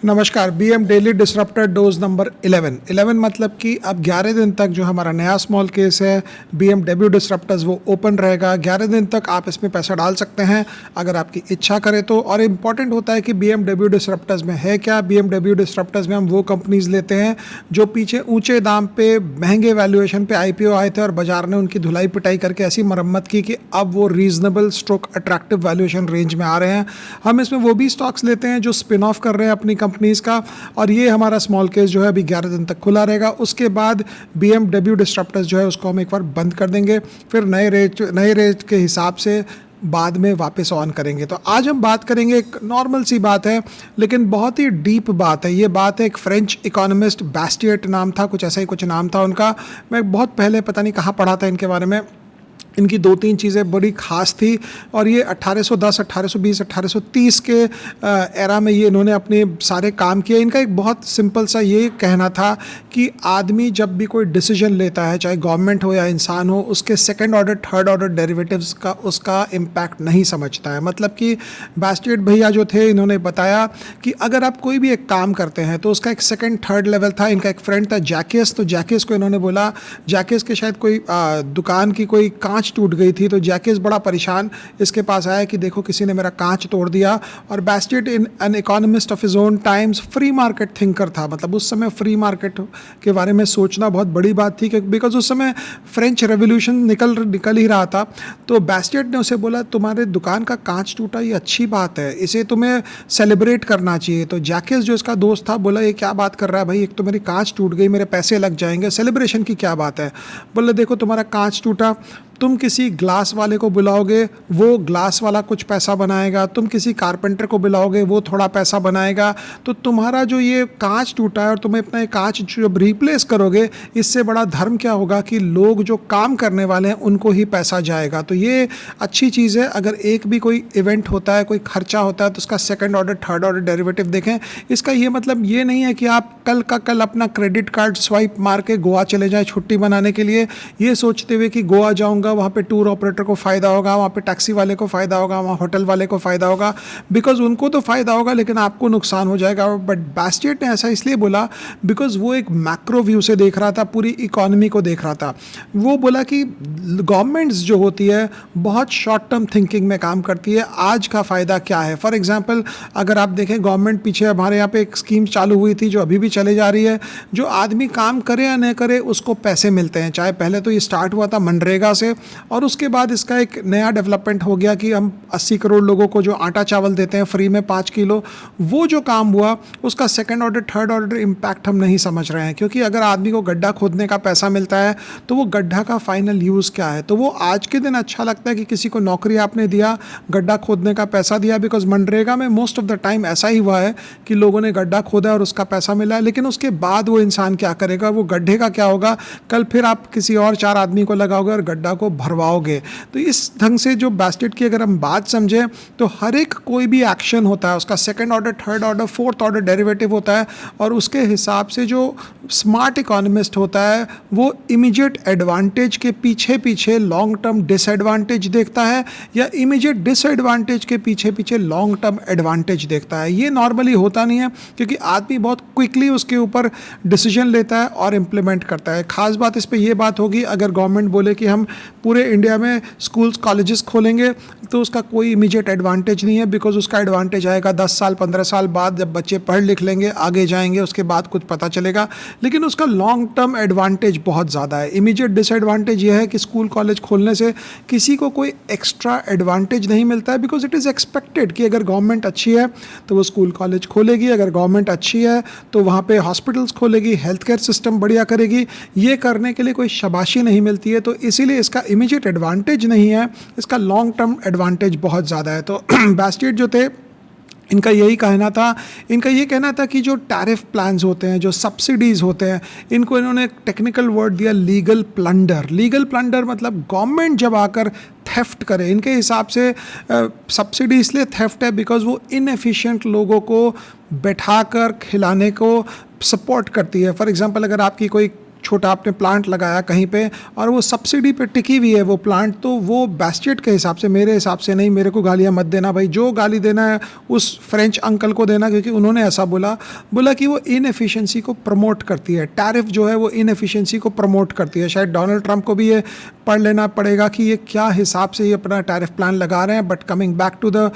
नमस्कार। BM daily disruptor dose number 11 मतलब कि अब 11 दिन तक जो हमारा नया स्मॉल केस है बीएमडब्ल्यू डिसरप्टर्स वो ओपन रहेगा। 11 दिन तक आप इसमें पैसा डाल सकते हैं अगर आपकी इच्छा करे तो। और इम्पॉर्टेंट होता है कि बीएमडब्ल्यू डिसरप्टर्स में है क्या। बीएमडब्ल्यू डिसरप्टर्स में हम वो कंपनीज लेते हैं जो पीछे ऊंचे दाम पे महंगे वैल्यूएशन पे आईपीओ आए थे और बाजार ने उनकी धुलाई पिटाई करके ऐसी मरम्मत की कि अब वो reasonable stroke attractive valuation range में आ रहे हैं। हम इसमें वो भी स्टॉक्स लेते हैं जो स्पिन ऑफ कर रहे हैं अपनी कंपनीज़ का। और ये हमारा स्मॉल केस जो है अभी 11 दिन तक खुला रहेगा। उसके बाद बीएमडब्ल्यू डिसरप्टर्स जो है उसको हम एक बार बंद कर देंगे, फिर नए रेट के हिसाब से बाद में वापस ऑन करेंगे। तो आज हम बात करेंगे, एक नॉर्मल सी बात है लेकिन बहुत ही डीप बात है। ये बात है एक फ्रेंच इकोनॉमिस्ट, बास्टिएट नाम था, कुछ ऐसा ही कुछ नाम था उनका। मैं बहुत पहले पता नहीं कहाँ पढ़ा था इनके बारे में। इनकी दो तीन चीज़ें बड़ी ख़ास थी और ये 1810, 1820, 1830 के एरा में ये इन्होंने अपने सारे काम किए। इनका एक बहुत सिंपल सा ये कहना था कि आदमी जब भी कोई डिसीजन लेता है, चाहे गवर्नमेंट हो या इंसान हो, उसके second order third order derivatives का उसका इम्पैक्ट नहीं समझता है। मतलब कि बास्टिएट भैया जो थे इन्होंने बताया कि अगर आप कोई भी एक काम करते हैं तो उसका एक सेकंड थर्ड लेवल था। इनका एक फ्रेंड था जैकेस, तो जैकेस को इन्होंने बोला, जैकेस के शायद कोई दुकान की कोई कांच टूट गई थी, तो जैकेस बड़ा परेशान इसके पास आया कि देखो किसी ने मेरा कांच तोड़ दिया। और Bastiat in an economist of his own times free market thinker था। मतलब उस समय फ्री मार्केट के बारे में सोचना बहुत बड़ी बात थी क्योंकि बिकॉज उस समय फ्रेंच रेवोल्यूशन निकल ही रहा था। तो बास्टिएट ने उसे बोला तुम्हारे दुकान का कांच टूटा ये अच्छी बात है, इसे तुम्हें सेलिब्रेट करना चाहिए। तो जैकेस जो इसका दोस्त था बोला ये क्या बात कर रहा है भाई, एक तो मेरी कांच टूट गई, मेरे पैसे लग जाएंगे, सेलिब्रेशन की क्या बात है। बोले देखो तुम्हारा कांच टूटा, तुम किसी ग्लास वाले को बुलाओगे वो ग्लास वाला कुछ पैसा बनाएगा, तुम किसी कारपेंटर को बुलाओगे वो थोड़ा पैसा बनाएगा, तो तुम्हारा जो ये कांच टूटा है और तुम्हें अपना ये कांच जब रिप्लेस करोगे इससे बड़ा धर्म क्या होगा कि लोग जो काम करने वाले हैं उनको ही पैसा जाएगा। तो ये अच्छी चीज़ है। अगर एक भी कोई इवेंट होता है, कोई खर्चा होता है तो उसका second order third order derivative देखें। इसका ये मतलब ये नहीं है कि आप कल का कल अपना क्रेडिट कार्ड स्वाइप मार के गोवा चले जाएं छुट्टी मनाने के लिए, ये सोचते हुए कि गोवा जाऊँगा वहाँ पे टूर ऑपरेटर को फ़ायदा होगा, वहाँ पे टैक्सी वाले को फ़ायदा होगा, वहाँ होटल वाले को फ़ायदा होगा। बिकॉज उनको तो फ़ायदा होगा लेकिन आपको नुकसान हो जाएगा। बट बास्टिएट ने ऐसा इसलिए बोला बिकॉज वो एक मैक्रो व्यू से देख रहा था, पूरी इकोनॉमी को देख रहा था। वो बोला कि गवर्नमेंट्स जो होती है बहुत शॉर्ट टर्म थिंकिंग में काम करती है, आज का फ़ायदा क्या है। फॉर एग्जाम्पल अगर आप देखें गवर्नमेंट पीछे हमारे यहाँ पे एक स्कीम चालू हुई थी जो अभी भी चले जा रही है, जो आदमी काम करे या न करे उसको पैसे मिलते हैं। चाहे पहले तो ये स्टार्ट हुआ था मनरेगा से और उसके बाद इसका एक नया डेवलपमेंट हो गया कि हम 80 करोड़ लोगों को जो आटा चावल देते हैं फ्री में 5 किलो, वो जो काम हुआ उसका second order third order impact हम नहीं समझ रहे हैं। क्योंकि अगर आदमी को गड्ढा खोदने का पैसा मिलता है तो वो गड्ढा का फाइनल यूज़ क्या है। तो वो आज के दिन अच्छा लगता है कि किसी को नौकरी आपने दिया, गड्ढा खोदने का पैसा दिया, बिकॉज मनरेगा में मोस्ट ऑफ द टाइम ऐसा ही हुआ है कि लोगों ने गड्ढा खोदा और उसका पैसा मिला है। लेकिन उसके बाद वो इंसान क्या करेगा, वो गड्ढे का क्या होगा, कल फिर आप किसी और 4 आदमी को लगाओगे और गड्ढा को भरवाओगे। तो इस ढंग से जो बास्टिएट की अगर हम बात समझें तो हर एक कोई भी एक्शन होता है उसका second order third order fourth order derivative होता है। और उसके हिसाब से जो स्मार्ट इकोनॉमिस्ट होता है वो इमीडिएट एडवांटेज के पीछे पीछे लॉन्ग टर्म डिसएडवांटेज देखता है या इमीडिएट डिसएडवांटेज के पीछे पीछे लॉन्ग टर्म एडवांटेज देखता है। ये नॉर्मली होता नहीं है क्योंकि आदमी बहुत क्विकली उसके ऊपर डिसीजन लेता है और इम्प्लीमेंट करता है। खास बात इस पर यह बात होगी अगर गवर्नमेंट बोले कि हम पूरे इंडिया में स्कूल्स कॉलेजेस खोलेंगे तो उसका कोई इमीडिएट एडवांटेज नहीं है, बिकॉज उसका एडवांटेज आएगा 10 साल 15 साल बाद जब बच्चे पढ़ लिख लेंगे आगे जाएंगे उसके बाद कुछ पता चलेगा। लेकिन उसका लॉन्ग टर्म एडवांटेज बहुत ज़्यादा है। इमीडिएट डिसएडवांटेज यह है कि स्कूल कॉलेज खोलने से किसी को कोई एक्स्ट्रा एडवांटेज नहीं मिलता है, बिकॉज इट इज़ एक्सपेक्टेड कि अगर गवर्नमेंट अच्छी है तो वो स्कूल कॉलेज खोलेगी, अगर गवर्नमेंट अच्छी है तो वहाँ पे हॉस्पिटल्स खोलेगी, हेल्थ केयर सिस्टम बढ़िया करेगी। ये करने के लिए कोई शाबाशी नहीं मिलती है, तो इसीलिए इसका इमीडिएट एडवांटेज नहीं है, इसका लॉन्ग टर्म एडवांटेज बहुत ज़्यादा है। तो बास्टिएट जो थे इनका यही कहना था। इनका ये कहना था कि जो टैरिफ प्लान्स होते हैं, जो सब्सिडीज़ होते हैं, इनको इन्होंने एक टेक्निकल वर्ड दिया लीगल प्लंडर। लीगल प्लंडर मतलब गवर्नमेंट जब आकर थेफ्ट करे। इनके हिसाब से सब्सिडी इसलिए थेफ्ट है बिकॉज वो इनएफिशिएंट लोगों को बैठाकर खिलाने को सपोर्ट करती है। फॉर एग्जांपल अगर आपकी कोई छोटा आपने प्लांट लगाया कहीं पे और वो सब्सिडी पे टिकी हुई है वो प्लांट, तो वो बास्केट के हिसाब से, मेरे हिसाब से नहीं, मेरे को गालियाँ मत देना भाई, जो गाली देना है उस फ्रेंच अंकल को देना, क्योंकि उन्होंने ऐसा बोला कि वो इनएफिशिएंसी को प्रमोट करती है। टैरिफ जो है वो इनएफिशिएंसी को प्रमोट करती है। शायद डोनाल्ड ट्रंप को भी ये पढ़ लेना पड़ेगा कि ये क्या हिसाब से ये अपना टैरिफ प्लान लगा रहे हैं। But coming back to the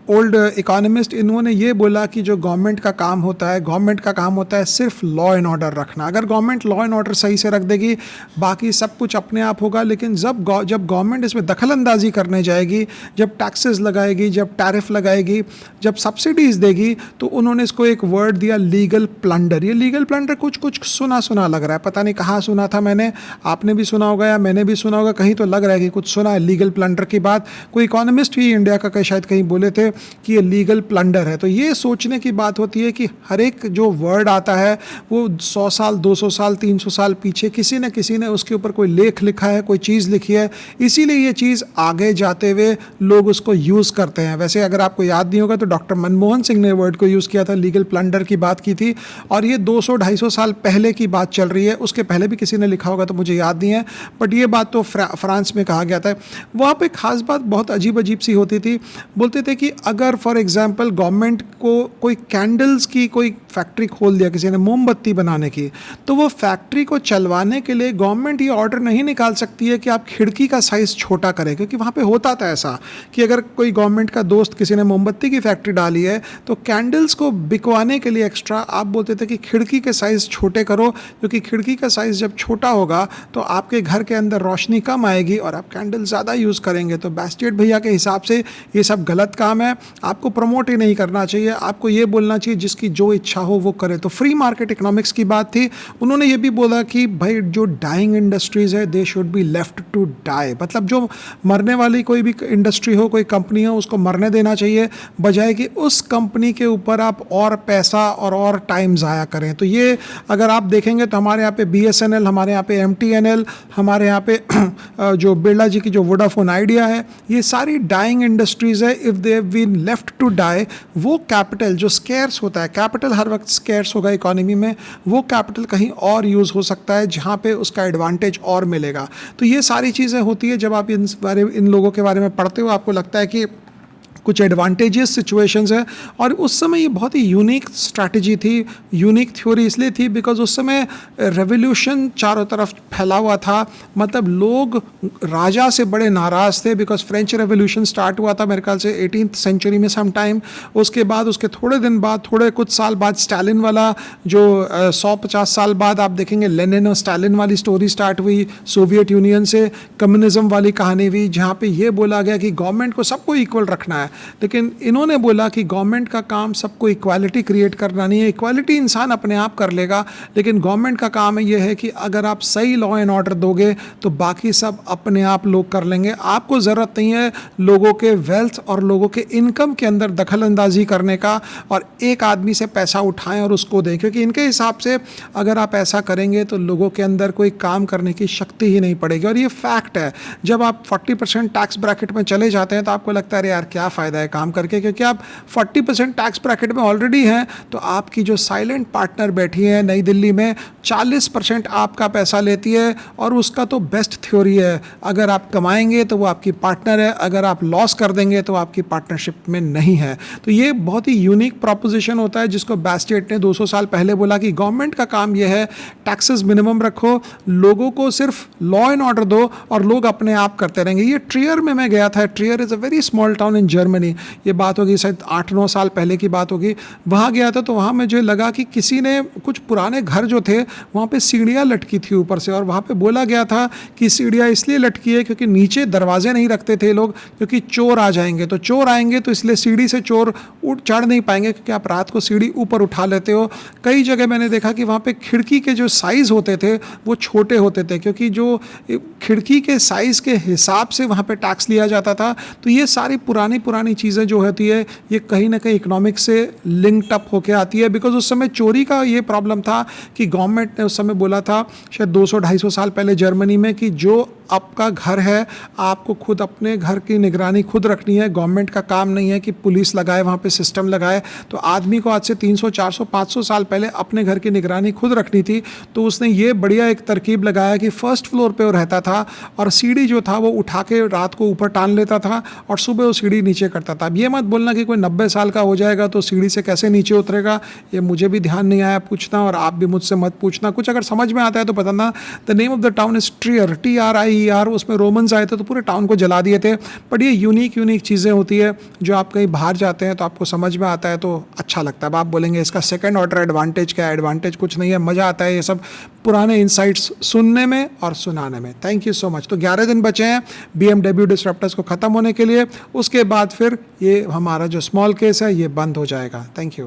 old economist, इन्होंने ये बोला कि जो गवर्नमेंट का काम होता है, गवर्नमेंट का काम होता है सिर्फ लॉ एंड ऑर्डर रखना। अगर गवर्नमेंट लॉ एंड ऑर्डर सही से रख देगी, बाकी सब कुछ अपने आप होगा। लेकिन जब गवर्नमेंट इसमें दखल अंदाजी करने जाएगी, जब टैक्सेस लगाएगी, जब टैरिफ लगाएगी, जब सब्सिडीज़ देगी, तो उन्होंने इसको एक वर्ड दिया, लीगल प्लंडर। ये लीगल प्लंडर कुछ सुना लग रहा है, पता नहीं कहाँ सुना था मैंने, आपने भी सुना होगा या मैंने भी सुना होगा, कहीं तो लग रहा है कि कुछ सुना है लीगल प्लंडर की बात। कोई इकोनॉमिस्ट भी इंडिया का शायद कहीं बोले थे कि ये लीगल प्लंडर है। तो ये सोचने की बात होती है कि हर एक जो वर्ड आता है वो 100 साल, 200 साल, 300 साल पीछे किसी न उसके ऊपर कोई लेख लिखा है, कोई चीज़ लिखी है, इसीलिए ये चीज़ आगे जाते हुए लोग उसको यूज़ करते हैं। वैसे अगर आपको याद नहीं होगा तो डॉक्टर मनमोहन सिंह ने वर्ड को यूज़ किया था, लीगल प्लंडर की बात की थी, और ये 200-250 साल पहले की बात चल रही है। उसके पहले भी किसी ने लिखा होगा तो मुझे याद नहीं है, बट ये बात तो फ्रांस में कहा गया था। वहाँ पे खास बात बहुत अजीब सी होती थी। बोलते थे कि अगर फॉर एग्जांपल गवर्नमेंट को कोई कैंडल्स की कोई फैक्ट्री खोल दिया किसी ने, मोमबत्ती बनाने की, तो वो फैक्ट्री को चलवाने के लिए गवर्नमेंट ये ऑर्डर नहीं निकाल सकती है कि आप खिड़की का साइज़ छोटा करें। क्योंकि वहाँ पे होता था ऐसा कि अगर कोई गवर्नमेंट का दोस्त किसी ने मोमबत्ती की फैक्ट्री डाली है तो कैंडल्स को बिकवाने के लिए एक्स्ट्रा आप बोलते थे कि खिड़की के साइज़ छोटे करो, क्योंकि खिड़की का साइज़ जब छोटा होगा तो आपके घर के अंदर रोशनी कम आएगी और आप कैंडल ज़्यादा यूज़ करेंगे। तो बास्केट भैया के हिसाब से ये सब गलत काम है, आपको प्रमोट ही नहीं करना चाहिए, आपको ये बोलना चाहिए जिसकी जो इच्छा हो वो करे। तो फ्री मार्केट इकोनॉमिक्स की बात थी। उन्होंने ये भी बोला कि भाई जो डाइंग इंडस्ट्रीज़ है they should be left to die, मतलब जो मरने वाली कोई भी इंडस्ट्री हो, कोई कंपनी हो, उसको मरने देना चाहिए, बजाय कि उस कंपनी के ऊपर आप और पैसा और टाइम ज़ाया करें। तो ये अगर आप देखेंगे तो हमारे यहाँ पे BSNL, हमारे यहाँ पे MTNL, हमारे यहाँ पे जो बिरला जी की जो वोडाफोन आइडिया है, ये सारी डाइंग इंडस्ट्रीज़ है। If they have been left to die, वो कैपिटल जो स्केर्स होता है, कैपिटल हर वक्त स्केर्स होगा इकोनॉमी में, वो कैपिटल कहीं और यूज़ हो सकता है जहाँ पे उसका एडवांटेज और मिलेगा। तो ये सारी चीज़ें होती है जब आप इन लोगों के बारे में पढ़ते हो, आपको लगता है कि कुछ एडवांटेजेस सिचुएशंस है। और उस समय ये बहुत ही यूनिक स्ट्रैटेजी थी, यूनिक थ्योरी इसलिए थी बिकॉज उस समय रेवोल्यूशन चारों तरफ फैला हुआ था, मतलब लोग राजा से बड़े नाराज़ थे बिकॉज फ्रेंच रेवोल्यूशन स्टार्ट हुआ था मेरे ख्याल से 18th सेंचुरी में सम टाइम। उसके बाद उसके थोड़े दिन बाद, थोड़े कुछ साल बाद स्टालिन वाला जो 100-50 साल बाद आप देखेंगे लेनिन और स्टालिन वाली स्टोरी स्टार्ट हुई, सोवियत यूनियन से कम्युनिज्म वाली कहानी हुई, जहाँ पे ये बोला गया कि गवर्नमेंट को सबको इक्वल रखना है। लेकिन इन्होंने बोला कि गवर्नमेंट का काम सबको इक्वालिटी क्रिएट करना नहीं है, इक्वालिटी इंसान अपने आप कर लेगा, लेकिन गवर्नमेंट का काम ये है कि अगर आप सही लॉ एंड ऑर्डर दोगे तो बाकी सब अपने आप लोग कर लेंगे। आपको ज़रूरत नहीं है लोगों के वेल्थ और लोगों के इनकम के अंदर दखल अंदाजी करने का और एक आदमी से पैसा उठाएं और उसको दें, क्योंकि इनके हिसाब से अगर आप ऐसा करेंगे तो लोगों के अंदर कोई काम करने की शक्ति ही नहीं पड़ेगी। और ये फैक्ट है, जब आप 40% टैक्स ब्रैकेट में चले जाते हैं तो आपको लगता है अरे यार क्या फ़ायदा है काम करके, क्योंकि आप 40% टैक्स ब्रैकेट में ऑलरेडी हैं। तो आपकी जो साइलेंट पार्टनर बैठी है नई दिल्ली में 40% आपका पैसा लेती है और उसका तो बेस्ट थ्योरी है, अगर आप कमाएंगे तो वो आपकी पार्टनर है, अगर आप लॉस कर देंगे तो आपकी पार्टनरशिप में नहीं है। तो ये बहुत ही यूनिक प्रोपोजिशन होता है जिसको बास्केट ने 200 साल पहले बोला कि गवर्नमेंट का काम यह है टैक्सेस मिनिमम रखो, लोगों को सिर्फ लॉ एंड ऑर्डर दो और लोग अपने आप करते रहेंगे। ये ट्रियर में मैं गया था, trier is a very small town in Germany, ये बात होगी शायद 8-9 साल पहले की बात होगी। वहाँ गया था तो वहाँ मुझे लगा कि किसी ने कुछ पुराने घर जो थे वहाँ पे सीढ़ियाँ लटकी थी ऊपर से, और वहाँ पे बोला गया था कि सीढ़ियाँ इसलिए लटकी है क्योंकि नीचे दरवाजे नहीं रखते थे लोग, क्योंकि चोर आ जाएंगे, तो चोर आएंगे तो इसलिए सीढ़ी से चोर चढ़ नहीं पाएंगे, क्योंकि आप रात को सीढ़ी ऊपर उठा लेते हो। कई जगह मैंने देखा कि वहाँ पे खिड़की के जो साइज़ होते थे वो छोटे होते थे, क्योंकि जो खिड़की के साइज़ के हिसाब से वहाँ पे टैक्स लिया जाता था। तो ये सारी पुरानी पुरानी चीज़ें जो होती है ये कहीं ना कहीं इकोनॉमिक से लिंक्ड अप होके आती है, बिकॉज उस समय चोरी का ये प्रॉब्लम था कि गवर्नमेंट ने उस समय बोला था शायद 200-250 साल पहले जर्मनी में कि जो आपका घर है आपको खुद अपने घर की निगरानी खुद रखनी है, गवर्नमेंट का काम नहीं है कि पुलिस लगाए वहाँ पे सिस्टम लगाए। तो आदमी को आज से 300 400 500 साल पहले अपने घर की निगरानी खुद रखनी थी, तो उसने ये बढ़िया एक तरकीब लगाया कि फर्स्ट फ्लोर पे वो रहता था और सीढ़ी जो था वो उठा के रात को ऊपर टान लेता था और सुबह वो सीढ़ी नीचे करता था। अब ये मत बोलना कि कोई 90 साल का हो जाएगा तो सीढ़ी से कैसे नीचे उतरेगा, ये मुझे भी ध्यान नहीं आया पूछना और आप भी मुझसे मत पूछना। कुछ अगर समझ में आता है तो बताना। The name of the town is trier, TRIER। उसमें रोमन्स आए थे तो पूरे टाउन को जला दिए थे। बट ये यूनिक चीज़ें होती है जो आप कहीं बाहर जाते हैं तो आपको समझ में आता है तो अच्छा लगता है। अब आप बोलेंगे इसका सेकंड ऑर्डर एडवांटेज क्या है? एडवांटेज कुछ नहीं है, मज़ा आता है ये सब पुराने इनसाइट्स सुनने में और सुनाने में। Thank you so much. तो 11 दिन बचे हैं BMW डिसरप्टर्स को ख़त्म होने के लिए, उसके बाद फिर ये हमारा जो स्मॉल केस है ये बंद हो जाएगा। Thank you.